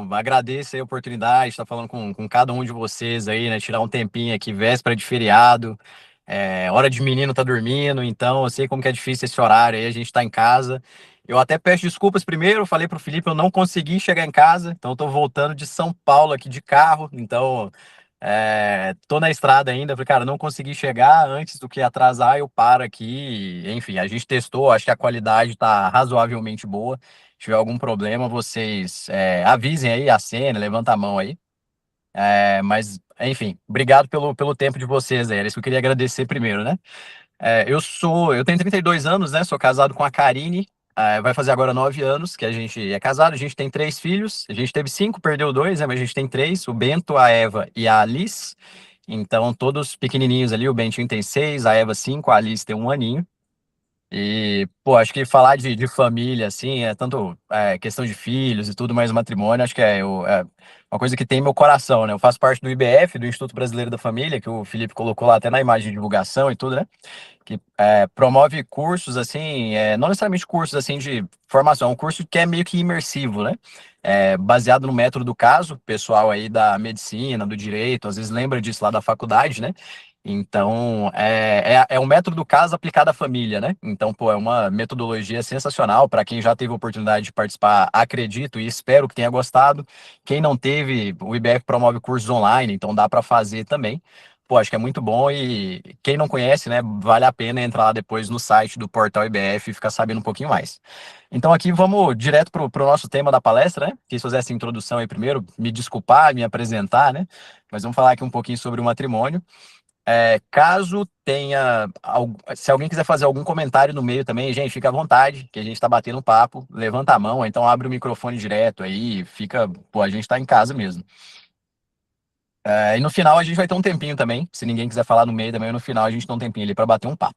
Não, agradeço aí a oportunidade de estar falando com cada um de vocês aí, né? Tirar um tempinho aqui, véspera de feriado, hora de menino tá dormindo, então eu sei como que é difícil esse horário aí, a gente tá em casa. Eu até peço desculpas primeiro, eu falei pro Felipe, eu não consegui chegar em casa, então eu tô voltando de São Paulo aqui de carro, então tô na estrada ainda, falei, cara, não consegui chegar antes do que atrasar, eu paro aqui, enfim, a gente testou, acho que a qualidade tá razoavelmente boa. Se tiver algum problema, vocês avisem aí, acena, levanta a mão aí. Mas, enfim, obrigado pelo tempo de vocês aí. Era isso que eu queria agradecer primeiro, né? Eu tenho 32 anos, né? Sou casado com a Karine. Vai fazer agora 9 anos que a gente é casado. A gente tem 3 filhos. A gente teve 5, perdeu 2, né? Mas a gente tem 3: o Bento, a Eva e a Alice. Então, todos pequenininhos ali. O Bentinho tem 6, a Eva 5, a Alice tem 1 aninho. E, pô, acho que falar de família, assim, é tanto questão de filhos e tudo, mas matrimônio, acho que é uma coisa que tem meu coração, né? Eu faço parte do IBF, do Instituto Brasileiro da Família, que o Felipe colocou lá até na imagem de divulgação e tudo, né? Que promove cursos, assim, não necessariamente cursos, assim, de formação, é um curso que é meio que imersivo, né? Baseado no método do caso, pessoal aí da medicina, do direito, às vezes lembra disso lá da faculdade, né? Então, é um método do caso aplicado à família, né? Então, pô, é uma metodologia sensacional para quem já teve a oportunidade de participar, acredito e espero que tenha gostado. Quem não teve, o IBF promove cursos online, então dá para fazer também. Pô, acho que é muito bom e quem não conhece, né, vale a pena entrar lá depois no site do Portal IBF e ficar sabendo um pouquinho mais. Então aqui vamos direto pro nosso tema da palestra, né? Quis fazer essa introdução aí primeiro, me desculpar, me apresentar, né? Mas vamos falar aqui um pouquinho sobre o matrimônio. Caso tenha, se alguém quiser fazer algum comentário no meio também, gente, fica à vontade, que a gente tá batendo um papo, levanta a mão, então abre o microfone direto aí, fica, pô, a gente tá em casa mesmo. E no final a gente vai ter um tempinho também. Se ninguém quiser falar no meio também, no final a gente tem um tempinho ali para bater um papo.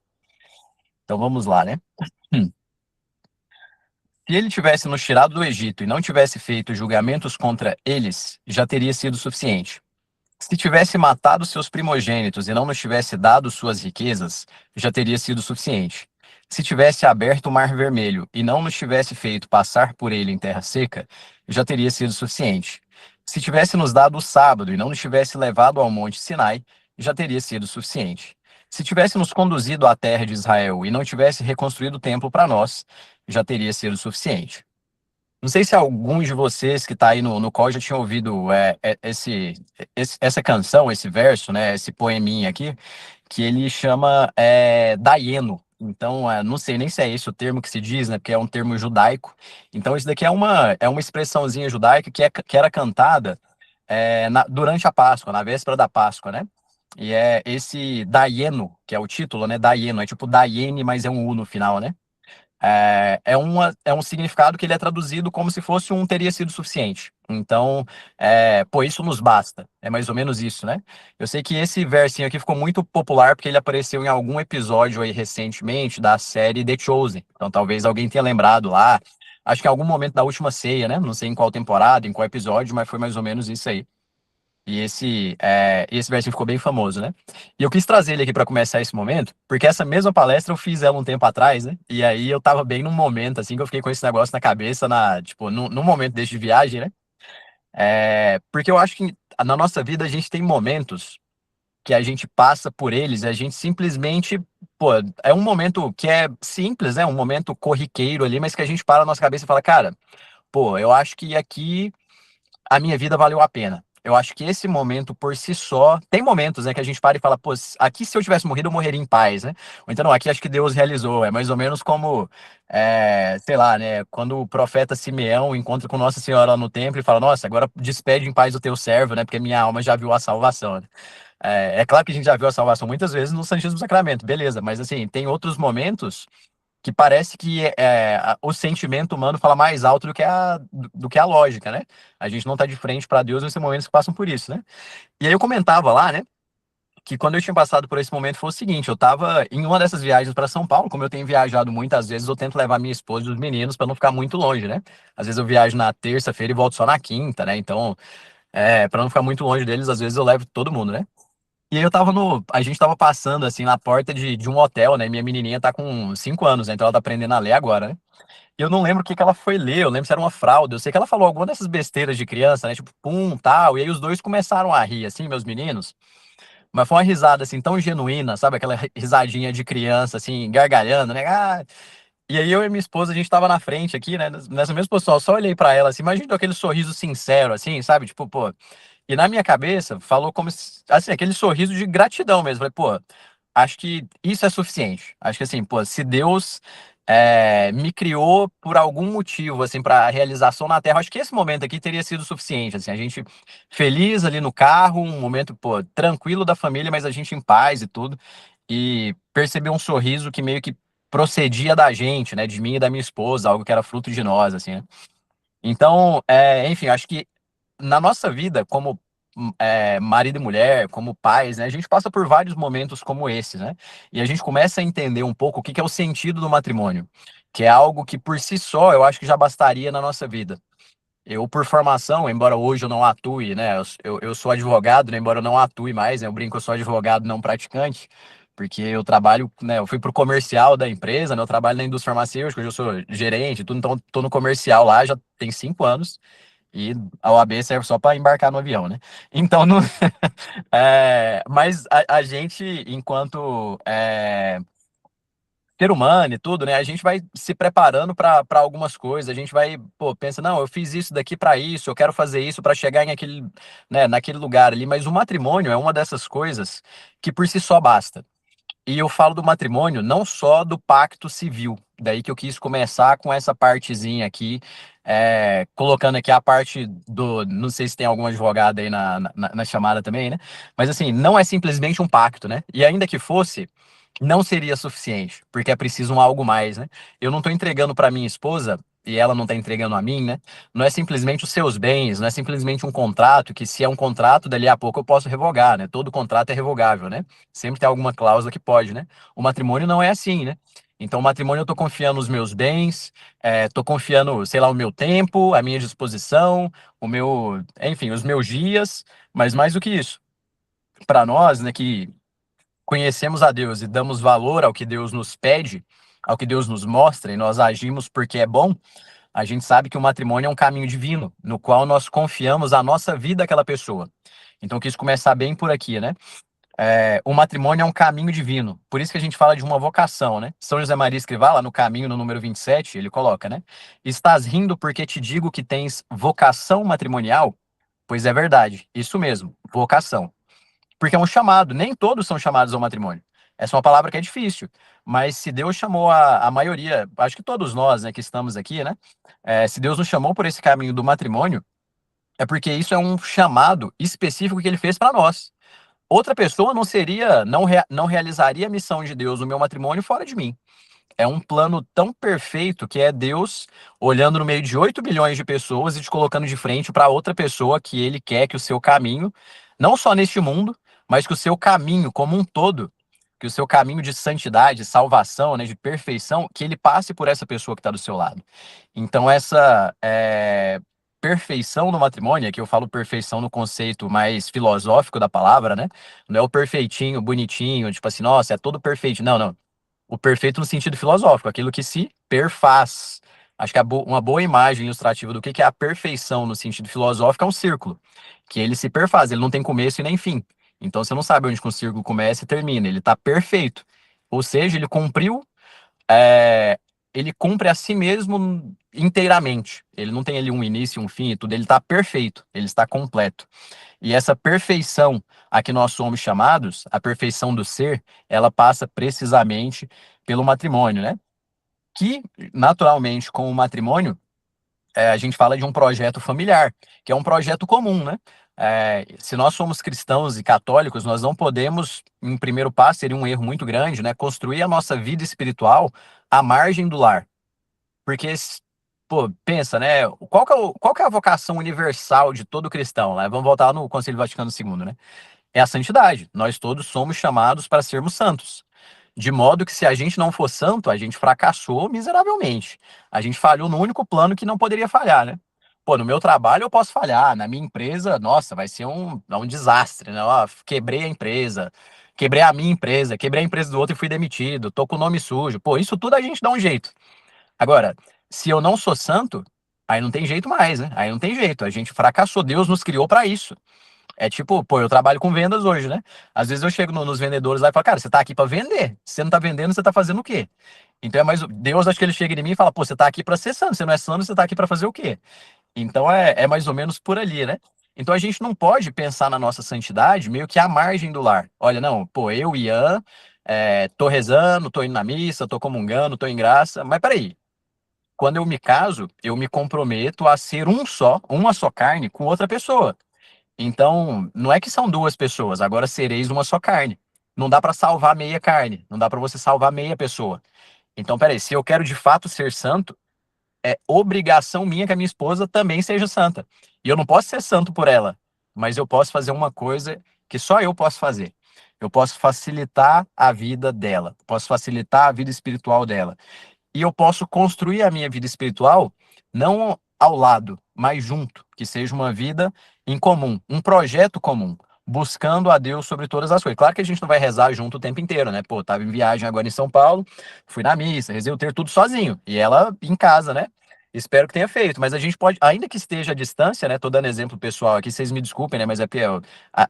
Então vamos lá, né? Hum. Se ele tivesse nos tirado do Egito e não tivesse feito julgamentos contra eles, já teria sido suficiente. Se tivesse matado seus primogênitos e não nos tivesse dado suas riquezas, já teria sido suficiente. Se tivesse aberto o Mar Vermelho e não nos tivesse feito passar por ele em terra seca, já teria sido suficiente. Se tivesse nos dado o sábado e não nos tivesse levado ao Monte Sinai, já teria sido suficiente. Se tivesse nos conduzido à terra de Israel e não tivesse reconstruído o templo para nós, já teria sido suficiente. Não sei se alguns de vocês que está aí no call já tinham ouvido essa canção, esse verso, né, esse poeminha aqui, que ele chama Daieno. Então, não sei nem se é esse o termo que se diz, né, porque é um termo judaico. Então, isso daqui é uma expressãozinha judaica que era cantada durante a Páscoa, na véspera da Páscoa, né? E é esse Daieno, que é o título, né? Daieno, é tipo Daiene, mas é um U no final, né? É um significado que ele é traduzido como se fosse um teria sido suficiente. Então, pô, isso nos basta. É mais ou menos isso, né? Eu sei que esse versinho aqui ficou muito popular porque ele apareceu em algum episódio aí recentemente da série The Chosen. Então, talvez alguém tenha lembrado lá. Acho que em algum momento da última ceia, né? Não sei em qual temporada, em qual episódio, mas foi mais ou menos isso aí. E esse versinho ficou bem famoso, né? E eu quis trazer ele aqui para começar esse momento, porque essa mesma palestra eu fiz ela um tempo atrás, né? E aí eu tava bem num momento, assim, que eu fiquei com esse negócio na cabeça, tipo, num momento desse de viagem, né? Porque eu acho que na nossa vida a gente tem momentos que a gente passa por eles, e a gente simplesmente, pô, é um momento que é simples, né? Um momento corriqueiro ali, mas que a gente para na nossa cabeça e fala, cara, pô, eu acho que aqui a minha vida valeu a pena. Eu acho que esse momento por si só, tem momentos, né, que a gente para e fala, pô, aqui se eu tivesse morrido, eu morreria em paz, né? Ou então, não, aqui acho que Deus realizou. É mais ou menos como, sei lá, né, quando o profeta Simeão encontra com Nossa Senhora lá no templo e fala, nossa, agora despede em paz o teu servo, né, porque minha alma já viu a salvação, né? É claro que a gente já viu a salvação muitas vezes no Santíssimo Sacramento, beleza, mas assim, tem outros momentos que parece que o sentimento humano fala mais alto do que a lógica, né? A gente não está de frente para Deus nesses momentos que passam por isso, né? E aí eu comentava lá, né, que quando eu tinha passado por esse momento foi o seguinte, eu estava em uma dessas viagens para São Paulo, como eu tenho viajado muitas vezes, eu tento levar minha esposa e os meninos para não ficar muito longe, né? Às vezes eu viajo na terça-feira e volto só na quinta, né? Então, para não ficar muito longe deles, às vezes eu levo todo mundo, né? E aí a gente tava passando assim na porta de um hotel, né? Minha menininha tá com 5 anos, né? Então ela tá aprendendo a ler agora, né? Eu não lembro o que que ela foi ler, eu lembro se era uma fralda. Eu sei que ela falou alguma dessas besteiras de criança, né? Tipo, pum, tal. E aí os dois começaram a rir, assim, meus meninos. Mas foi uma risada, assim, tão genuína, sabe? Aquela risadinha de criança, assim, gargalhando, né? Ah, e aí eu e minha esposa, a gente tava na frente aqui, né? Nessa mesma posição, eu só olhei pra ela, assim, imagina aquele sorriso sincero, assim, sabe? Tipo, pô. E na minha cabeça, falou como se, assim, aquele sorriso de gratidão mesmo. Falei, pô, acho que isso é suficiente. Acho que assim, pô, se Deus me criou por algum motivo, assim, para realização na Terra, acho que esse momento aqui teria sido suficiente, assim, a gente feliz ali no carro, um momento, pô, tranquilo da família, mas a gente em paz e tudo, e perceber um sorriso que meio que procedia da gente, né, de mim e da minha esposa, algo que era fruto de nós, assim, né? Então, enfim, acho que na nossa vida, como marido e mulher, como pais, né, a gente passa por vários momentos como esse, né? E a gente começa a entender um pouco o que que é o sentido do matrimônio, que é algo que por si só eu acho que já bastaria na nossa vida. Eu, por formação, embora hoje eu não atue, né? Eu sou advogado, né, embora eu não atue mais, né, eu brinco, eu sou advogado não praticante, porque eu trabalho, né? Eu fui pro comercial da empresa, né? Eu trabalho na indústria farmacêutica, hoje eu sou gerente, e tudo, então tô no comercial lá já tem 5 anos. E a OAB serve só para embarcar no avião, né? Então, não, mas a gente, enquanto ser humano e tudo, né? A gente vai se preparando para algumas coisas. A gente vai, pô, pensa, não, eu fiz isso daqui para isso, eu quero fazer isso para chegar em aquele, né, naquele lugar ali. Mas o matrimônio é uma dessas coisas que por si só basta. E eu falo do matrimônio, não só do pacto civil. Daí que eu quis começar com essa partezinha aqui, colocando aqui a parte do. Não sei se tem algum advogado aí na chamada também, né? Mas assim, não é simplesmente um pacto, né? E ainda que fosse, não seria suficiente, porque é preciso um algo mais, né? Eu não estou entregando para minha esposa. E ela não está entregando a mim, né? Não é simplesmente os seus bens, não é simplesmente um contrato, que se é um contrato, dali a pouco eu posso revogar, né? Todo contrato é revogável, né? Sempre tem alguma cláusula que pode, né? O matrimônio não é assim, né? Então, o matrimônio eu tô confiando os meus bens, tô confiando, sei lá, o meu tempo, a minha disposição, o meu, enfim, os meus dias, mas mais do que isso, para nós, né, que conhecemos a Deus e damos valor ao que Deus nos pede, ao que Deus nos mostra, e nós agimos porque é bom, a gente sabe que o matrimônio é um caminho divino, no qual nós confiamos a nossa vida àquela pessoa. Então, eu quis começar bem por aqui, né? O matrimônio é um caminho divino. Por isso que a gente fala de uma vocação, né? São José Maria Escrivá, lá no Caminho, no número 27, ele coloca, né? Estás rindo porque te digo que tens vocação matrimonial? Pois é verdade, isso mesmo, vocação. Porque é um chamado, nem todos são chamados ao matrimônio. Essa é uma palavra que é difícil, mas se Deus chamou a maioria, acho que todos nós, né, que estamos aqui, né? Se Deus nos chamou por esse caminho do matrimônio, é porque isso é um chamado específico que ele fez para nós. Outra pessoa não seria, não realizaria a missão de Deus no meu matrimônio fora de mim. É um plano tão perfeito que é Deus olhando no meio de 8 bilhões de pessoas e te colocando de frente para outra pessoa que ele quer que o seu caminho, não só neste mundo, mas que o seu caminho como um todo, que o seu caminho de santidade, salvação, né, de perfeição, que ele passe por essa pessoa que está do seu lado. Então, essa perfeição no matrimônio, que eu falo perfeição no conceito mais filosófico da palavra, né? Não é o perfeitinho, bonitinho, tipo assim, nossa, é todo perfeito. Não, não. O perfeito no sentido filosófico, aquilo que se perfaz. Acho que uma boa imagem ilustrativa do que é a perfeição no sentido filosófico é um círculo, que ele se perfaz, ele não tem começo e nem fim. Então você não sabe onde que um círculo começa e termina, ele está perfeito. Ou seja, ele cumpriu, é, ele cumpre a si mesmo inteiramente. Ele não tem ali um início, um fim e tudo, ele está perfeito, ele está completo. E essa perfeição a que nós somos chamados, a perfeição do ser, ela passa precisamente pelo matrimônio, né? Que, naturalmente, com o matrimônio, a gente fala de um projeto familiar, que é um projeto comum, né? Se nós somos cristãos e católicos, nós não podemos, em primeiro passo, seria um erro muito grande, né? Construir a nossa vida espiritual à margem do lar. Porque, pô, pensa, né? Qual que é a vocação universal de todo cristão, né? Vamos voltar no Concílio Vaticano II, né? É a santidade. Nós todos somos chamados para sermos santos. De modo que se a gente não for santo, a gente fracassou miseravelmente. A gente falhou no único plano que não poderia falhar, né? Pô, no meu trabalho eu posso falhar, na minha empresa, nossa, vai ser um desastre, né? Ó, quebrei a empresa, quebrei a minha empresa, quebrei a empresa do outro e fui demitido, tô com o nome sujo. Pô, isso tudo a gente dá um jeito. Agora, Se eu não sou santo, aí não tem jeito mais, né? Aí não tem jeito. A gente fracassou. Deus nos criou para isso. É tipo, pô, eu trabalho com vendas hoje, né? Às vezes eu chego nos vendedores lá e falo, cara, você tá aqui para vender. Se você não tá vendendo, você tá fazendo o quê? Então é mais. Deus, acho que ele chega em mim e fala, pô, você tá aqui para ser santo. Você não é santo, você tá aqui para fazer o quê? Então é mais ou menos por ali, né? Então a gente não pode pensar na nossa santidade meio que à margem do lar. Olha, não, pô, eu, Ian, tô rezando, tô indo na missa, tô comungando, tô em graça. Mas peraí, quando eu me caso, eu me comprometo a ser uma só carne com outra pessoa. Então, não é que são duas pessoas, agora sereis uma só carne. Não dá para salvar meia carne, não dá para você salvar meia pessoa. Então, peraí, se eu quero de fato ser santo, é obrigação minha que a minha esposa também seja santa. E eu não posso ser santo por ela, mas eu posso fazer uma coisa que só eu posso fazer. Eu posso facilitar a vida dela, posso facilitar a vida espiritual dela. E eu posso construir a minha vida espiritual não ao lado, mas junto, que seja uma vida em comum, um projeto comum, buscando a Deus sobre todas as coisas. Claro que a gente não vai rezar junto o tempo inteiro, né? Pô, tava em viagem agora em São Paulo, fui na missa, rezei o terço tudo sozinho, e ela em casa, né? Espero que tenha feito, mas a gente pode, ainda que esteja à distância, né? Tô dando exemplo pessoal aqui, vocês me desculpem, né? Mas é porque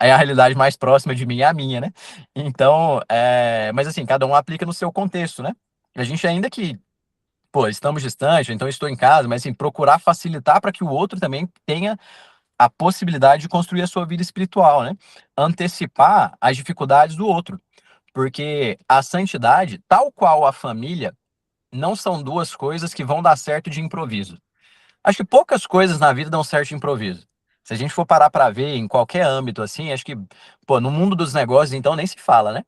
é a realidade mais próxima de mim, é a minha, né? Então, mas assim, cada um aplica no seu contexto, né? A gente ainda que pô, estamos distantes, então estou em casa, mas assim, procurar facilitar para que o outro também tenha a possibilidade de construir a sua vida espiritual, né? Antecipar as dificuldades do outro. Porque a santidade, tal qual a família, não são duas coisas que vão dar certo de improviso. Acho que poucas coisas na vida dão certo de improviso. Se a gente for parar para ver em qualquer âmbito assim, acho que, pô, no mundo dos negócios, então nem se fala, né?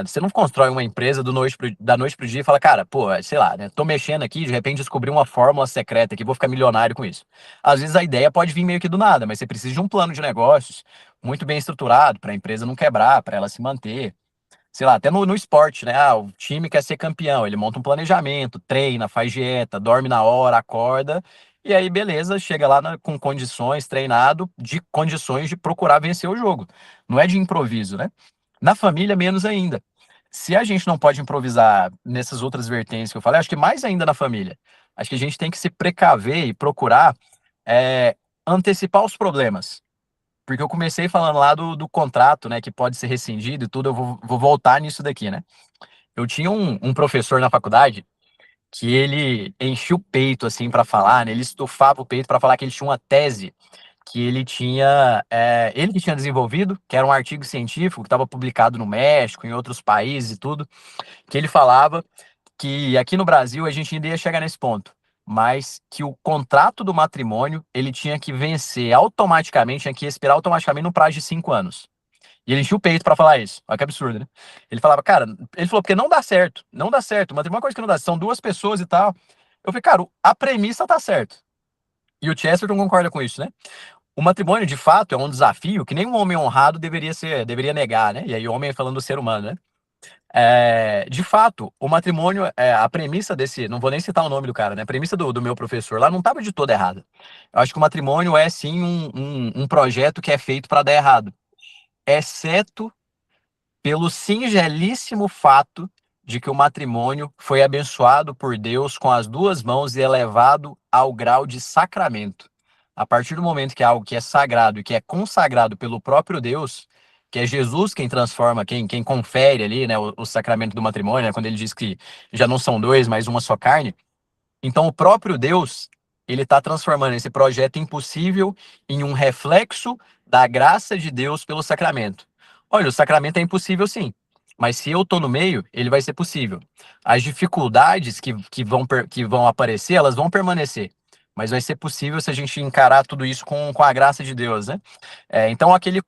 Você não constrói uma empresa da noite pro dia e fala, cara, pô, sei lá, né? Tô mexendo aqui, de repente descobri uma fórmula secreta que vou ficar milionário com isso. Às vezes a ideia pode vir meio que do nada, mas você precisa de um plano de negócios muito bem estruturado para a empresa não quebrar, para ela se manter. Sei lá, até no esporte, né? Ah, o time quer ser campeão, ele monta um planejamento, treina, faz dieta, dorme na hora, acorda, e aí beleza, chega lá com condições, treinado, de condições de procurar vencer o jogo. Não é de improviso, né? Na família, menos ainda. Se a gente não pode improvisar nessas outras vertentes que eu falei, acho que mais ainda na família. Acho que a gente tem que se precaver e procurar é, antecipar os problemas. Porque eu comecei falando lá do contrato, né, que pode ser rescindido e tudo, eu vou voltar nisso daqui, né? Eu tinha um professor na faculdade que ele enchia o peito, assim, para falar, né? Ele estufava o peito para falar que ele tinha uma tese que ele tinha, ele que tinha desenvolvido, que era um artigo científico que estava publicado no México, em outros países e tudo, que ele falava que aqui no Brasil a gente ainda ia chegar nesse ponto, mas que o contrato do matrimônio ele tinha que vencer automaticamente, tinha que expirar automaticamente no prazo de 5 anos. E ele enchia o peito pra falar isso. Olha que absurdo, né? Ele falava, cara, ele falou, porque não dá certo, não dá certo. Mas tem uma coisa que não dá, são duas pessoas e tal. Eu falei, cara, a premissa tá certo. E o Chesterton concorda com isso, né? O matrimônio, de fato, é um desafio que nem um homem honrado deveria negar, né? E aí, o homem falando do ser humano, né? De fato, o matrimônio, a premissa desse, não vou nem citar o nome do cara, né? A premissa do meu professor lá não estava de toda errada. Eu acho que o matrimônio é sim um projeto que é feito para dar errado, exceto pelo singelíssimo fato de que o matrimônio foi abençoado por Deus com as duas mãos e elevado ao grau de sacramento. A partir do momento que é algo que é sagrado e que é consagrado pelo próprio Deus, que é Jesus quem transforma, quem confere ali, né, o sacramento do matrimônio, né, quando ele diz que já não são dois, mas uma só carne. Então, o próprio Deus, ele está transformando esse projeto impossível em um reflexo da graça de Deus pelo sacramento. Olha, o sacramento é impossível sim, mas se eu estou no meio, ele vai ser possível. As dificuldades que vão aparecer, elas vão permanecer, mas vai ser possível se a gente encarar tudo isso com a graça de Deus, né? Então, aquele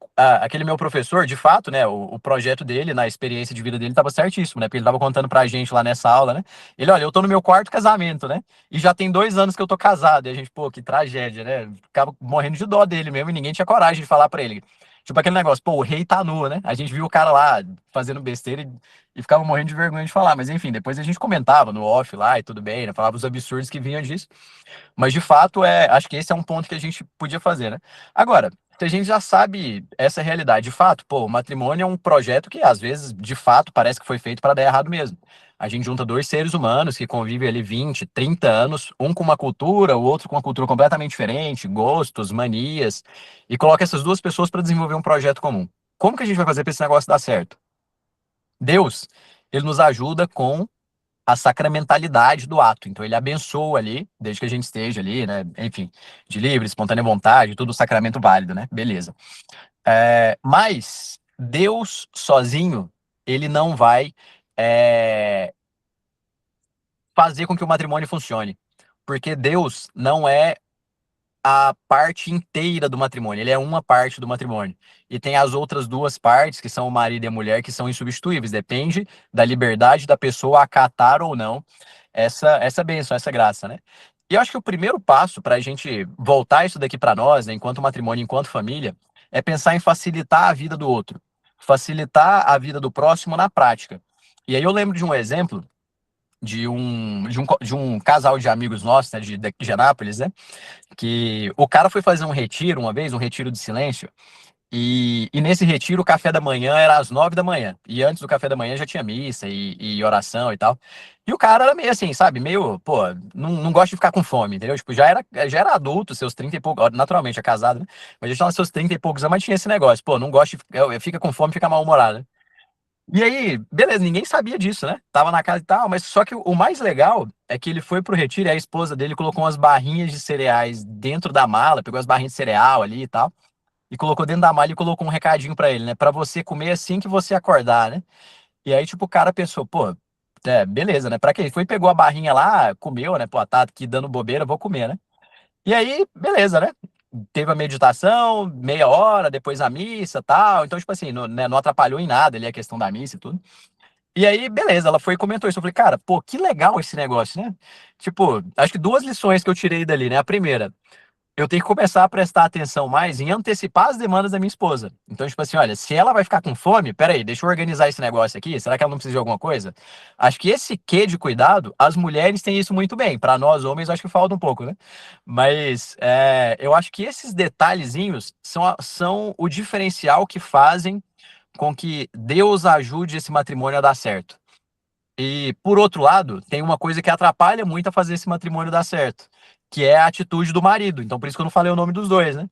meu professor, de fato, né, o projeto dele, na experiência de vida dele, estava certíssimo, né? Porque ele estava contando pra gente lá nessa aula, né? Ele, olha, eu tô no meu quarto casamento, né? E já tem 2 anos que eu tô casado. E a gente, pô, que tragédia, né? Ficava morrendo de dó dele mesmo e ninguém tinha coragem de falar pra ele. Tipo aquele negócio, pô, o rei tá nu, né? A gente viu o cara lá fazendo besteira e ficava morrendo de vergonha de falar. Mas enfim, depois a gente comentava no off lá e tudo bem, né? Falava os absurdos que vinham disso. Mas de fato, acho que esse é um ponto que a gente podia fazer, né? Agora, se a gente já sabe essa realidade de fato, pô, o matrimônio é um projeto que às vezes, de fato, parece que foi feito para dar errado mesmo. A gente junta dois seres humanos que convivem ali 20, 30 anos, um com uma cultura, o outro com uma cultura completamente diferente, gostos, manias, e coloca essas duas pessoas para desenvolver um projeto comum. Como que a gente vai fazer para esse negócio dar certo? Deus, ele nos ajuda com a sacramentalidade do ato. Então ele abençoa ali, desde que a gente esteja ali, né? Enfim, de livre, espontânea vontade, tudo sacramento válido, né? Beleza. Mas Deus sozinho, ele não vai é, fazer com que o matrimônio funcione. Porque Deus não é a parte inteira do matrimônio, ele é uma parte do matrimônio. E tem as outras duas partes, que são o marido e a mulher, que são insubstituíveis. Depende da liberdade da pessoa acatar ou não essa bênção, essa graça, né? E eu acho que o primeiro passo para a gente voltar isso daqui para nós, né, enquanto matrimônio, enquanto família, é pensar em facilitar a vida do outro, facilitar a vida do próximo na prática. E aí eu lembro de um exemplo de um casal de amigos nossos, né, de Anápolis, né? Que o cara foi fazer um retiro uma vez, um retiro de silêncio, e nesse retiro o café da manhã era às 9 da manhã. E antes do café da manhã já tinha missa e oração e tal. E o cara era meio assim, sabe? Meio, pô, não gosta de ficar com fome, entendeu? Tipo, já era adulto, seus 30 e poucos, naturalmente é casado, né? Mas já tinha seus 30 e poucos anos, mas tinha esse negócio, pô, não gosta de fica com fome, fica mal-humorado, né? E aí, beleza, ninguém sabia disso, né? Tava na casa e tal, mas só que o mais legal é que ele foi pro retiro e a esposa dele colocou umas barrinhas de cereais dentro da mala, pegou as barrinhas de cereal ali e tal, e colocou dentro da mala e colocou um recadinho pra ele, né? Pra você comer assim que você acordar, né? E aí, tipo, o cara pensou, pô, beleza, né? Pra quê? Foi, pegou a barrinha lá, comeu, né? Pô, tá aqui dando bobeira, vou comer, né? E aí, beleza, né? Teve a meditação, meia hora, depois a missa e tal. Então, tipo assim, não, né, não atrapalhou em nada ali a questão da missa e tudo. E aí, beleza, ela foi e comentou isso. Eu falei, cara, pô, que legal esse negócio, né? Tipo, acho que duas lições que eu tirei dali, né? A primeira, eu tenho que começar a prestar atenção mais em antecipar as demandas da minha esposa. Então, tipo assim, olha, se ela vai ficar com fome, peraí, deixa eu organizar esse negócio aqui. Será que ela não precisa de alguma coisa? Acho que esse quê de cuidado, as mulheres têm isso muito bem. Para nós, homens, acho que falta um pouco, né? Mas eu acho que esses detalhezinhos são o diferencial que fazem com que Deus ajude esse matrimônio a dar certo. E, por outro lado, tem uma coisa que atrapalha muito a fazer esse matrimônio dar certo, que é a atitude do marido. Então, por isso que eu não falei o nome dos dois, né?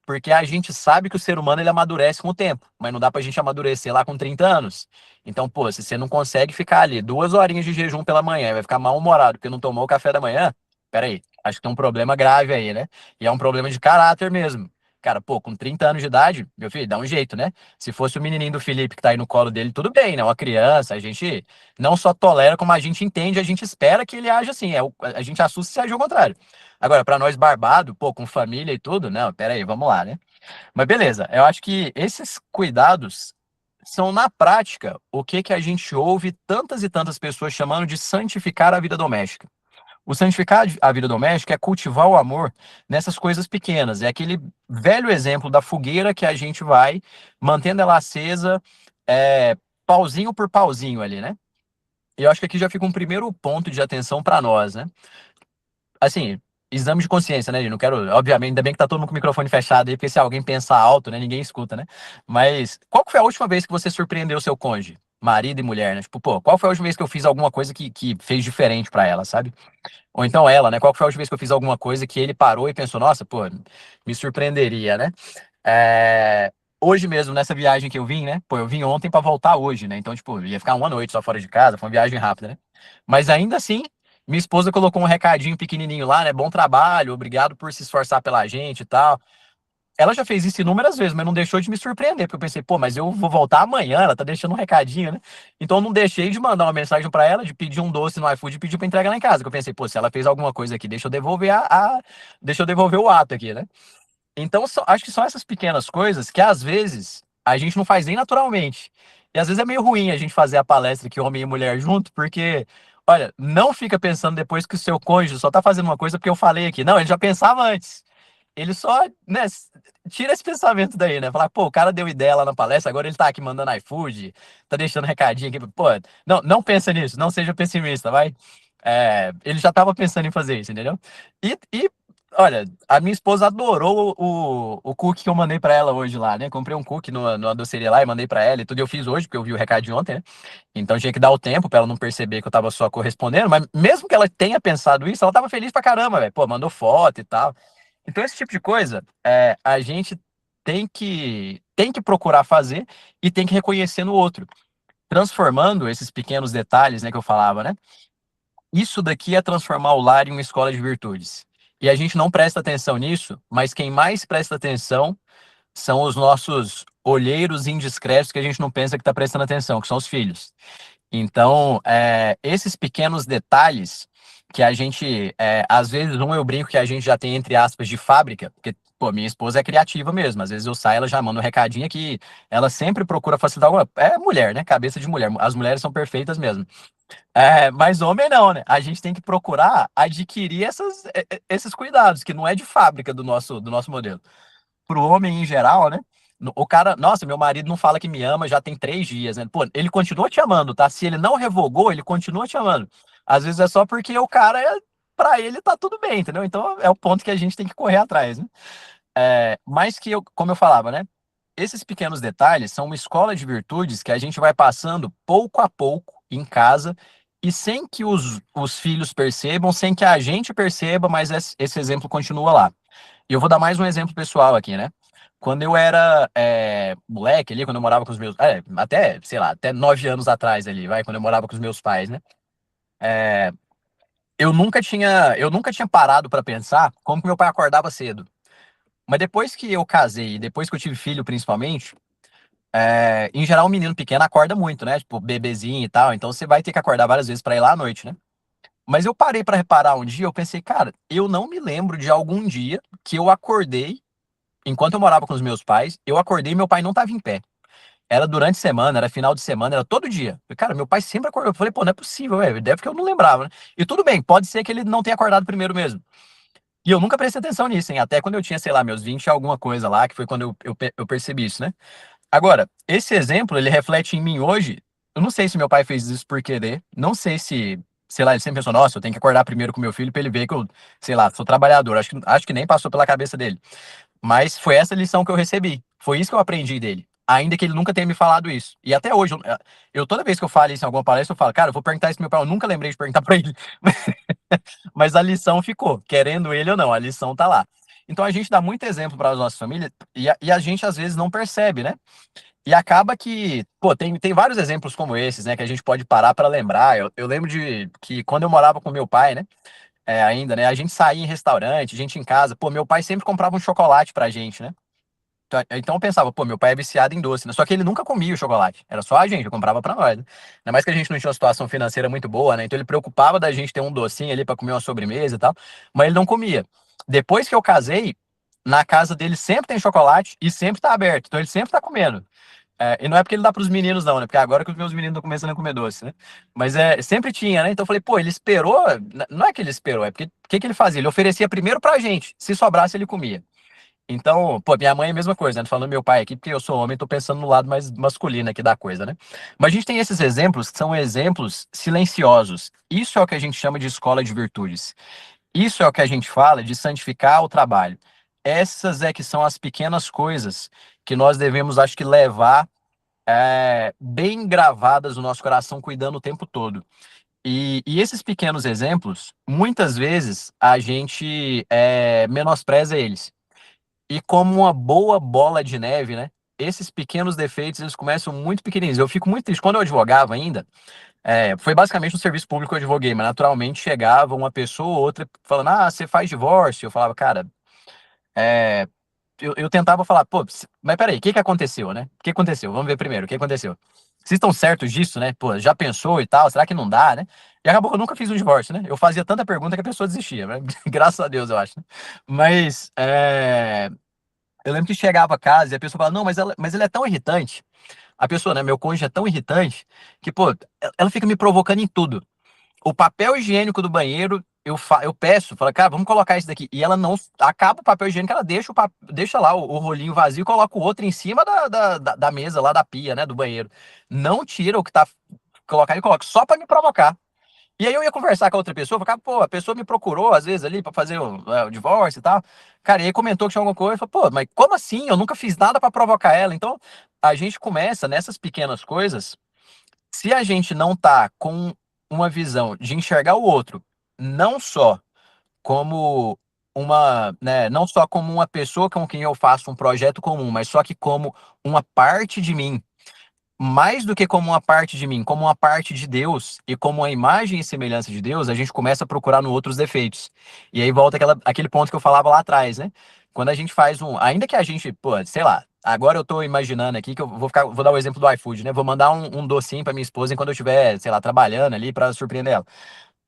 Porque a gente sabe que o ser humano ele amadurece com o tempo, mas não dá pra gente amadurecer lá com 30 anos. Então, pô, se você não consegue ficar ali 2 horinhas de jejum pela manhã e vai ficar mal-humorado porque não tomou o café da manhã, peraí, acho que tem um problema grave aí, né? E é um problema de caráter mesmo. Cara, pô, com 30 anos de idade, meu filho, dá um jeito, né? Se fosse o menininho do Felipe que tá aí no colo dele, tudo bem, né? Uma criança, a gente não só tolera, como a gente entende, a gente espera que ele age assim. A gente assusta se agir ao contrário. Agora, pra nós barbado, pô, com família e tudo, não, pera aí, vamos lá, né? Mas beleza, eu acho que esses cuidados são, na prática, o que que a gente ouve tantas e tantas pessoas chamando de santificar a vida doméstica. O santificar a vida doméstica é cultivar o amor nessas coisas pequenas. É aquele velho exemplo da fogueira que a gente vai mantendo ela acesa, é, pauzinho por pauzinho ali, né? E eu acho que aqui já fica um primeiro ponto de atenção para nós, né? Assim, exame de consciência, né? Eu não quero, obviamente, ainda bem que tá todo mundo com o microfone fechado aí, porque se alguém pensar alto, né, ninguém escuta, né? Mas qual que foi a última vez que você surpreendeu seu cônjuge? Marido e mulher, né? Tipo, pô, qual foi a última vez que eu fiz alguma coisa que fez diferente pra ela, sabe? Ou então ela, né? Qual que foi a última vez que eu fiz alguma coisa que ele parou e pensou, nossa, pô, me surpreenderia, né? É, Hoje mesmo, nessa viagem que eu vim, né? Pô, eu vim ontem pra voltar hoje, né? Então, tipo, ia ficar uma noite só fora de casa, foi uma viagem rápida, né? Mas ainda assim, minha esposa colocou um recadinho pequenininho lá, né? Bom trabalho, obrigado por se esforçar pela gente e tal. Ela já fez isso inúmeras vezes, mas não deixou de me surpreender, porque eu pensei, pô, mas eu vou voltar amanhã, ela tá deixando um recadinho, né? Então eu não deixei de mandar uma mensagem pra ela, de pedir um doce no iFood e pedir pra entregar lá em casa. Que eu pensei, pô, se ela fez alguma coisa aqui, deixa eu devolver deixa eu devolver o ato aqui, né? Então, acho que são essas pequenas coisas que às vezes a gente não faz nem naturalmente. E às vezes é meio ruim a gente fazer a palestra que homem e mulher junto, porque, olha, não fica pensando depois que o seu cônjuge só tá fazendo uma coisa porque eu falei aqui. Não, ele já pensava antes. Ele só, né, tira esse pensamento daí, né? Falar, pô, o cara deu ideia lá na palestra, agora ele tá aqui mandando iFood, tá deixando recadinho aqui. Pô, não pensa nisso, não seja pessimista, vai. Ele já tava pensando em fazer isso, entendeu? E Olha, a minha esposa adorou o cookie que eu mandei pra ela hoje lá, né? Comprei um cookie numa doceria lá e mandei pra ela e tudo. Eu fiz hoje, porque eu vi o recado de ontem, né? Então tinha que dar o tempo pra ela não perceber que eu tava só correspondendo. Mas mesmo que ela tenha pensado isso, ela tava feliz pra caramba, velho. Pô, mandou foto e tal. Então esse tipo de coisa, a gente tem que procurar fazer e tem que reconhecer no outro. Transformando esses pequenos detalhes, né, que eu falava, né? Isso daqui é transformar o lar em uma escola de virtudes. E a gente não presta atenção nisso, mas quem mais presta atenção são os nossos olheiros indiscretos que a gente não pensa que está prestando atenção, que são os filhos. Então, esses pequenos detalhes que a gente, às vezes, eu brinco que a gente já tem, entre aspas, de fábrica, porque, pô, minha esposa é criativa mesmo. Às vezes eu saio, ela já manda um recadinho que ela sempre procura facilitar alguma. É mulher, né? Cabeça de mulher. As mulheres são perfeitas mesmo. Mas homem não, né? A gente tem que procurar adquirir esses cuidados, que não é de fábrica do nosso modelo. Pro homem em geral, né? O cara, nossa, meu marido não fala que me ama já tem 3 dias, né? Pô, ele continua te amando, tá? Se ele não revogou, ele continua te amando. Às vezes é só porque o cara, pra ele tá tudo bem, entendeu? Então é o ponto que a gente tem que correr atrás, né? Mas que como eu falava, né? Esses pequenos detalhes são uma escola de virtudes que a gente vai passando pouco a pouco em casa e sem que os filhos percebam, sem que a gente perceba, mas esse exemplo continua lá. E eu vou dar mais um exemplo pessoal aqui, né? Quando eu era moleque ali, quando eu morava com os meus. Até, sei lá, até 9 anos atrás ali, vai, quando eu morava com os meus pais, né? Eu nunca tinha parado para pensar como que meu pai acordava cedo. Mas depois que eu casei, depois que eu tive filho, principalmente, em geral, um menino pequeno acorda muito, né? Tipo, bebezinho e tal. Então você vai ter que acordar várias vezes para ir lá à noite, né? Mas eu parei para reparar um dia, eu pensei, cara, eu não me lembro de algum dia que eu acordei, enquanto eu morava com os meus pais, eu acordei e meu pai não estava em pé. Era durante a semana, era final de semana, era todo dia. Cara, meu pai sempre acordou. Eu falei, pô, não é possível, velho. Deve que eu não lembrava, né? E tudo bem, pode ser que ele não tenha acordado primeiro mesmo. E eu nunca prestei atenção nisso, hein? Até quando eu tinha, sei lá, meus 20 e alguma coisa lá, que foi quando eu percebi isso, né? Agora, esse exemplo, ele reflete em mim hoje. Eu não sei se meu pai fez isso por querer. Não sei se, sei lá, ele sempre pensou, nossa, eu tenho que acordar primeiro com meu filho pra ele ver que eu, sei lá, sou trabalhador. Acho que nem passou pela cabeça dele. Mas foi essa lição que eu recebi. Foi isso que eu aprendi dele. Ainda que ele nunca tenha me falado isso. E até hoje, toda vez que eu falo isso em alguma palestra, eu falo, cara, eu vou perguntar isso pro meu pai. Eu nunca lembrei de perguntar pra ele. Mas a lição ficou. Querendo ele ou não, a lição tá lá. Então a gente dá muito exemplo para as nossas famílias e a gente às vezes não percebe, né? E acaba que, pô, tem vários exemplos como esses, né, que a gente pode parar para lembrar. Eu lembro de que quando eu morava com meu pai, né, ainda, né, a gente saía em restaurante, gente em casa, pô, meu pai sempre comprava um chocolate pra gente, né? Então eu pensava, pô, meu pai é viciado em doce, né? Só que ele nunca comia o chocolate. Era só a gente, eu comprava pra nós, né? Ainda mais que a gente não tinha uma situação financeira muito boa, né? Então ele preocupava da gente ter um docinho ali pra comer uma sobremesa e tal, mas ele não comia. Depois que eu casei, na casa dele sempre tem chocolate e sempre tá aberto. Então ele sempre tá comendo. E não é porque ele dá pros meninos, não, né? Porque agora que os meus meninos estão começando a comer doce, né? Mas sempre tinha, né? Então eu falei, pô, ele esperou. Não é que ele esperou, é porque o que que ele fazia? Ele oferecia primeiro pra gente. Se sobrasse, ele comia. Então, pô, minha mãe é a mesma coisa, né? Falando meu pai aqui, porque eu sou homem, tô pensando no lado mais masculino aqui da coisa, né? Mas a gente tem esses exemplos que são exemplos silenciosos. Isso é o que a gente chama de escola de virtudes. Isso é o que a gente fala de santificar o trabalho. Essas que são as pequenas coisas que nós devemos, acho que, levar bem gravadas no nosso coração, cuidando o tempo todo. E esses pequenos exemplos, muitas vezes, a gente menospreza eles. E como uma boa bola de neve, né? Esses pequenos defeitos, eles começam muito pequenininhos. Eu fico muito triste. Quando eu advogava ainda, foi basicamente no serviço público que eu advoguei, mas naturalmente chegava uma pessoa ou outra falando, ah, você faz divórcio? Eu falava, cara, eu tentava falar, pô, mas peraí, o que que aconteceu, né? O que aconteceu? Vamos ver primeiro, o que aconteceu? Vocês estão certos disso, né? Pô, já pensou e tal? Será que não dá, né? E acabou que eu nunca fiz um divórcio, né? Eu fazia tanta pergunta que a pessoa desistia, né? Graças a Deus, eu acho, né? Mas, eu lembro que chegava a casa e a pessoa falava, não, mas ele é tão irritante. A pessoa, né, meu cônjuge é tão irritante que, pô, ela fica me provocando em tudo. O papel higiênico do banheiro, eu peço, falo, cara, vamos colocar isso daqui. E ela não acaba o papel higiênico, ela deixa lá o rolinho vazio e coloca o outro em cima da mesa, lá da pia, né, do banheiro. Não tira o que tá colocado e coloca, só pra me provocar. E aí eu ia conversar com a outra pessoa, falava, pô, a pessoa me procurou às vezes ali pra fazer o divórcio e tal. Cara, e aí comentou que tinha alguma coisa, eu falei, pô, mas como assim? Eu nunca fiz nada pra provocar ela. Então, a gente começa nessas pequenas coisas, se a gente não tá com uma visão de enxergar o outro, não só como não só como uma pessoa com quem eu faço um projeto comum, mas só que como uma parte de mim, mais do que como uma parte de mim, como uma parte de Deus e como a imagem e semelhança de Deus, a gente começa a procurar no outros defeitos. E aí volta aquele ponto que eu falava lá atrás, né? Quando a gente faz ainda que a gente, pô, sei lá, agora eu tô imaginando aqui que eu vou dar o exemplo do iFood, né? Vou mandar um docinho pra minha esposa enquanto eu estiver, sei lá, trabalhando ali para surpreender ela.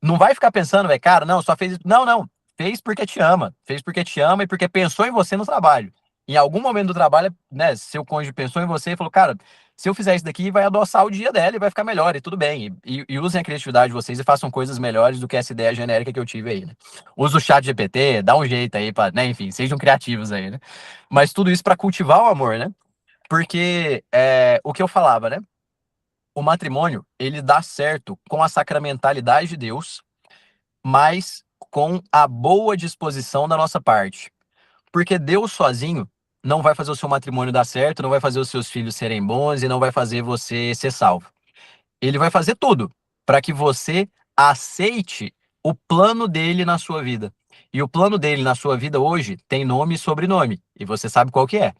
Não vai ficar pensando, velho, cara, não, só fez isso. Não, não. Fez porque te ama. Fez porque te ama e porque pensou em você no trabalho. Em algum momento do trabalho, né, seu cônjuge pensou em você e falou, cara, se eu fizer isso daqui, vai adoçar o dia dela e vai ficar melhor, e tudo bem. E usem a criatividade de vocês e façam coisas melhores do que essa ideia genérica que eu tive aí, né? Usa o chat GPT, dá um jeito aí, pra, né, enfim, sejam criativos aí, né? Mas tudo isso para cultivar o amor, né? Porque o que eu falava, né? O matrimônio, ele dá certo com a sacramentalidade de Deus, mas com a boa disposição da nossa parte. Porque Deus sozinho não vai fazer o seu matrimônio dar certo, não vai fazer os seus filhos serem bons e não vai fazer você ser salvo. Ele vai fazer tudo para que você aceite o plano dele na sua vida. E o plano dele na sua vida hoje tem nome e sobrenome, e você sabe qual que é.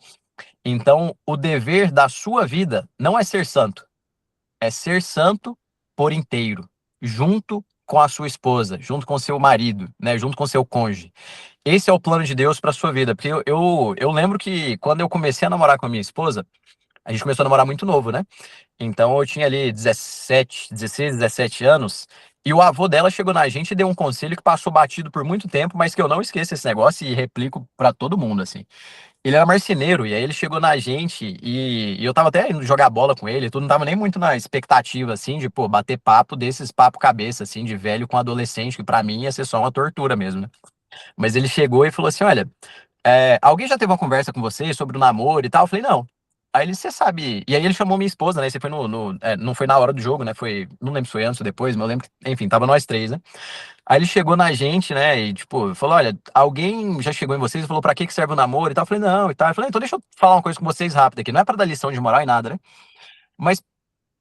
Então, o dever da sua vida não é ser santo por inteiro, junto com a sua esposa, junto com seu marido, né, junto com seu cônjuge. Esse é o plano de Deus para sua vida, porque eu lembro que quando eu comecei a namorar com a minha esposa, a gente começou a namorar muito novo, né? Então eu tinha ali 17, 16, 17 anos, e o avô dela chegou na gente e deu um conselho que passou batido por muito tempo, mas que eu não esqueço esse negócio e replico para todo mundo, assim. Ele era marceneiro, e aí ele chegou na gente e eu tava até indo jogar bola com ele, tudo não tava nem muito na expectativa, assim, de, pô, bater papo desses papo cabeça, assim, de velho com adolescente, que pra mim ia ser só uma tortura mesmo, né? Mas ele chegou e falou assim, olha, alguém já teve uma conversa com você sobre o namoro e tal? Eu falei, não. Aí ele, você sabe. E aí ele chamou minha esposa, né? Você foi não foi na hora do jogo, né? Foi. Não lembro se foi antes ou depois, mas eu lembro que, enfim, tava nós três, né? Aí ele chegou na gente, né? E, tipo, falou: olha, alguém já chegou em vocês e falou pra que serve o namoro e tal? Eu falei, não, e tal. Eu falei, então deixa eu falar uma coisa com vocês rápido aqui. Não é pra dar lição de moral e nada, né? Mas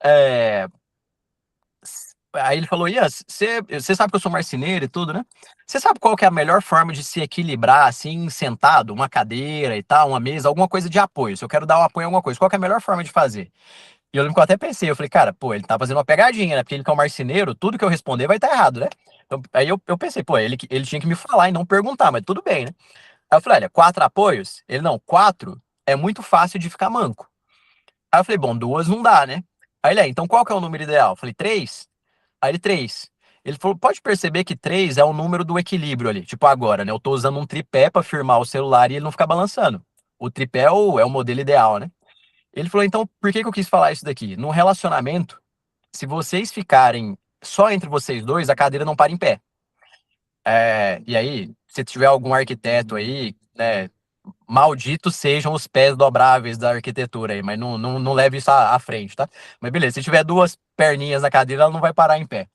é, aí ele falou, Ian, você sabe que eu sou marceneiro e tudo, né? Você sabe qual que é a melhor forma de se equilibrar, assim, sentado? Uma cadeira e tal, uma mesa, alguma coisa de apoio. Se eu quero dar um apoio a alguma coisa, qual que é a melhor forma de fazer? E eu lembro que eu até pensei, eu falei, cara, pô, ele tá fazendo uma pegadinha, né? Porque ele que é um marceneiro, tudo que eu responder vai estar errado, né? Então, aí eu pensei, pô, ele tinha que me falar e não perguntar, mas tudo bem, né? Aí eu falei, olha, 4 apoios? Ele, não, 4 é muito fácil de ficar manco. Aí eu falei, bom, 2 não dá, né? Aí ele, então qual que é o número ideal? Eu falei, 3. Aí ele, 3. Ele falou, pode perceber que 3 é o número do equilíbrio ali. Tipo agora, né? Eu tô usando um tripé para firmar o celular e ele não ficar balançando. O tripé é o modelo ideal, né? Ele falou, então, por que que eu quis falar isso daqui? Num relacionamento, se vocês ficarem só entre vocês dois, a cadeira não para em pé. E aí, se tiver algum arquiteto aí, né? Malditos sejam os pés dobráveis da arquitetura aí, mas não leve isso à frente, tá? Mas beleza, se tiver 2 perninhas na cadeira, ela não vai parar em pé.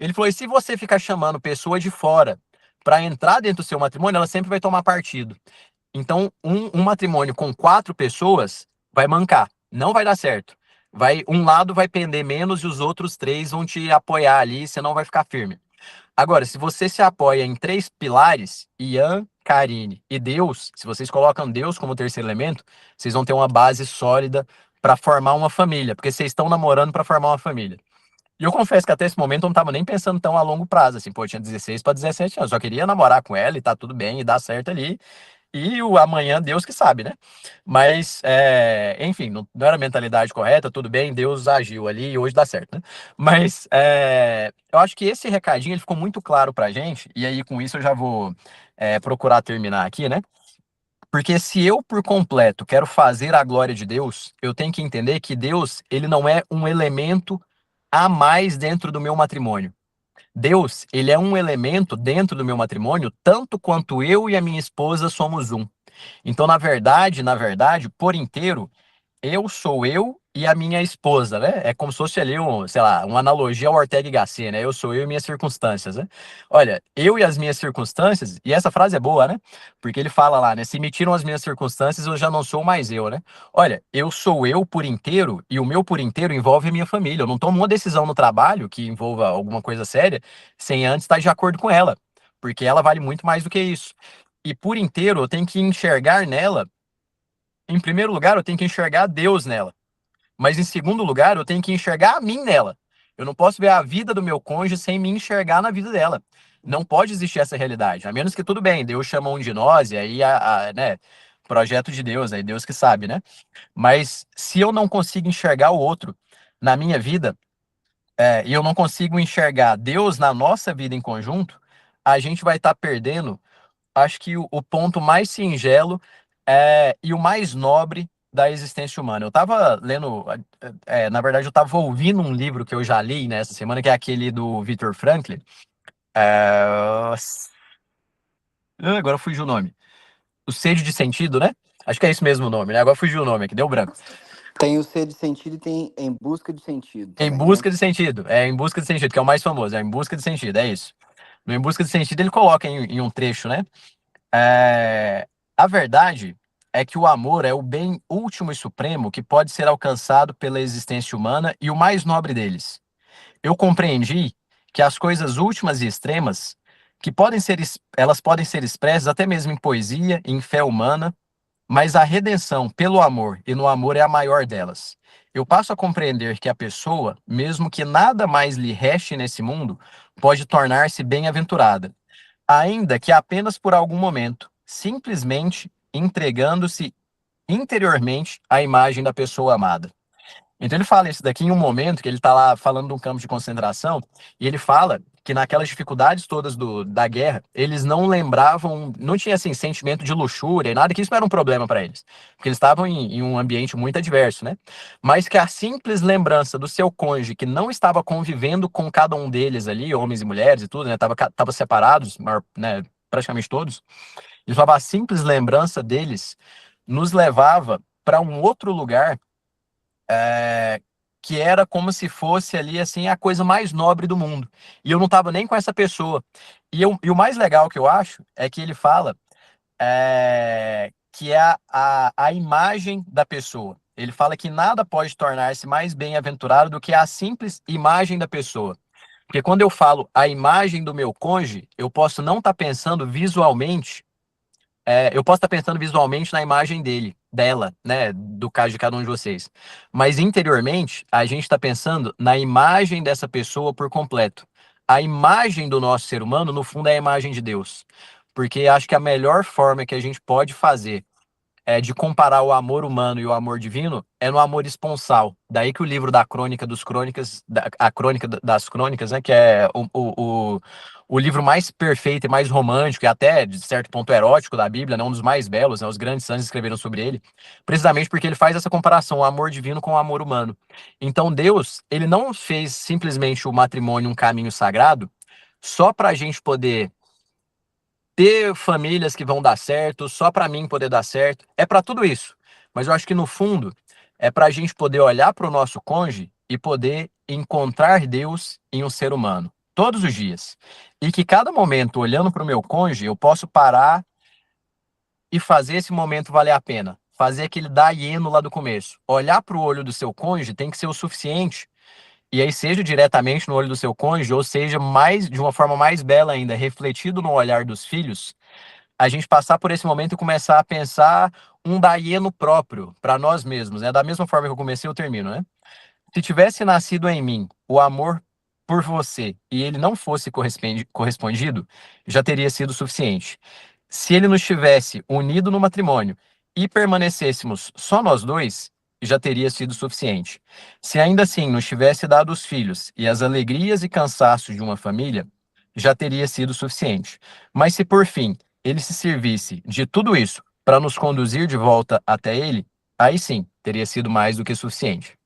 Ele falou: e se você ficar chamando pessoa de fora para entrar dentro do seu matrimônio, ela sempre vai tomar partido. Então, um matrimônio com 4 pessoas vai mancar, não vai dar certo. Um lado vai pender menos e os outros 3 vão te apoiar ali, você não vai ficar firme. Agora, se você se apoia em 3 pilares, Ian, Karine e Deus, se vocês colocam Deus como terceiro elemento, vocês vão ter uma base sólida para formar uma família, porque vocês estão namorando para formar uma família. E eu confesso que até esse momento eu não estava nem pensando tão a longo prazo, assim, pô, eu tinha 16 para 17 anos, só queria namorar com ela e tá tudo bem e dar certo ali. E o amanhã, Deus que sabe, né? Mas, enfim, não era a mentalidade correta, tudo bem, Deus agiu ali e hoje dá certo, né? Mas eu acho que esse recadinho ele ficou muito claro pra gente, e aí com isso eu já vou procurar terminar aqui, né? Porque se eu, por completo, quero fazer a glória de Deus, eu tenho que entender que Deus, ele não é um elemento a mais dentro do meu matrimônio. Deus, ele é um elemento dentro do meu matrimônio, tanto quanto eu e a minha esposa somos um. Então, na verdade, por inteiro, eu sou eu e a minha esposa, né? É como se fosse ali um, sei lá, uma analogia ao Ortega y Gasset, né? Eu sou eu e minhas circunstâncias, né? Olha, eu e as minhas circunstâncias, e essa frase é boa, né? Porque ele fala lá, né? Se me tiram as minhas circunstâncias, eu já não sou mais eu, né? Olha, eu sou eu por inteiro, e o meu por inteiro envolve a minha família. Eu não tomo uma decisão no trabalho que envolva alguma coisa séria sem antes estar de acordo com ela, porque ela vale muito mais do que isso. E por inteiro, eu tenho que enxergar nela, em primeiro lugar, eu tenho que enxergar Deus nela. Mas em segundo lugar, eu tenho que enxergar a mim nela. Eu não posso ver a vida do meu cônjuge sem me enxergar na vida dela. Não pode existir essa realidade. A menos que tudo bem, Deus chama um de nós, e aí, né, projeto de Deus, aí Deus que sabe, né? Mas se eu não consigo enxergar o outro na minha vida, e eu não consigo enxergar Deus na nossa vida em conjunto, a gente vai estar perdendo, acho que o ponto mais singelo e o mais nobre da existência humana. Eu estava lendo, na verdade, eu estava ouvindo um livro que eu já li nessa semana, que é aquele do Viktor Frankl. É, agora fugiu o nome. O Sede de Sentido, né? Acho que é isso mesmo o nome, né? Agora fugiu o nome aqui, deu branco. Tem o ser de sentido e tem em busca de sentido Em também, né? Busca de Sentido. É Em Busca de Sentido, que é o mais famoso. É Em Busca de Sentido, é isso. No Em Busca de Sentido, ele coloca em um trecho, né? É, a verdade é que o amor é o bem último e supremo que pode ser alcançado pela existência humana e o mais nobre deles. Eu compreendi que as coisas últimas e extremas, que elas podem ser expressas até mesmo em poesia, em fé humana, mas a redenção pelo amor e no amor é a maior delas. Eu passo a compreender que a pessoa, mesmo que nada mais lhe reste nesse mundo, pode tornar-se bem-aventurada, ainda que apenas por algum momento, simplesmente entregando-se interiormente à imagem da pessoa amada. Então ele fala isso daqui em um momento que ele está lá falando de um campo de concentração, e ele fala que naquelas dificuldades todas da guerra, eles não lembravam, não tinha assim sentimento de luxúria e nada, que isso não era um problema para eles, porque eles estavam em um ambiente muito adverso, né? Mas que a simples lembrança do seu cônjuge que não estava convivendo com cada um deles ali, homens e mulheres e tudo, né? Tava separados, né, praticamente todos. Ele falava a simples lembrança deles nos levava para um outro lugar, é, que era como se fosse ali assim a coisa mais nobre do mundo. E eu não estava nem com essa pessoa. E o mais legal que eu acho é que ele fala que é a imagem da pessoa. Ele fala que nada pode tornar-se mais bem-aventurado do que a simples imagem da pessoa. Porque quando eu falo a imagem do meu cônjuge, eu posso não estar pensando visualmente, eu posso estar pensando visualmente na imagem dele, dela, né, do caso de cada um de vocês. Mas interiormente, a gente está pensando na imagem dessa pessoa por completo. A imagem do nosso ser humano, no fundo, é a imagem de Deus. Porque acho que a melhor forma que a gente pode fazer de comparar o amor humano e o amor divino é no amor esponsal. Daí que o livro da Crônica dos Crônicas, a Crônica das Crônicas, né, que é o livro mais perfeito e mais romântico, e até, de certo ponto, erótico da Bíblia, né, um dos mais belos, né, os grandes santos escreveram sobre ele, precisamente porque ele faz essa comparação, o amor divino com o amor humano. Então, Deus, ele não fez simplesmente o matrimônio um caminho sagrado só para a gente poder ter famílias que vão dar certo, só para mim poder dar certo. É para tudo isso. Mas eu acho que no fundo é para a gente poder olhar para o nosso cônjuge e poder encontrar Deus em um ser humano, todos os dias. E que cada momento, olhando para o meu cônjuge, eu posso parar e fazer esse momento valer a pena. Fazer aquele dar hieno lá do começo. Olhar para o olho do seu cônjuge tem que ser o suficiente. E aí, seja diretamente no olho do seu cônjuge, ou seja, mais de uma forma mais bela ainda, refletido no olhar dos filhos, a gente passar por esse momento e começar a pensar um daieno próprio para nós mesmos, né? Da mesma forma que eu comecei, eu termino, né? Se tivesse nascido em mim o amor por você e ele não fosse correspondido, já teria sido suficiente. Se ele nos tivesse unido no matrimônio e permanecêssemos só nós dois, já teria sido suficiente. Se ainda assim nos tivesse dado os filhos e as alegrias e cansaços de uma família, já teria sido suficiente. Mas se por fim ele se servisse de tudo isso para nos conduzir de volta até ele, aí sim teria sido mais do que suficiente.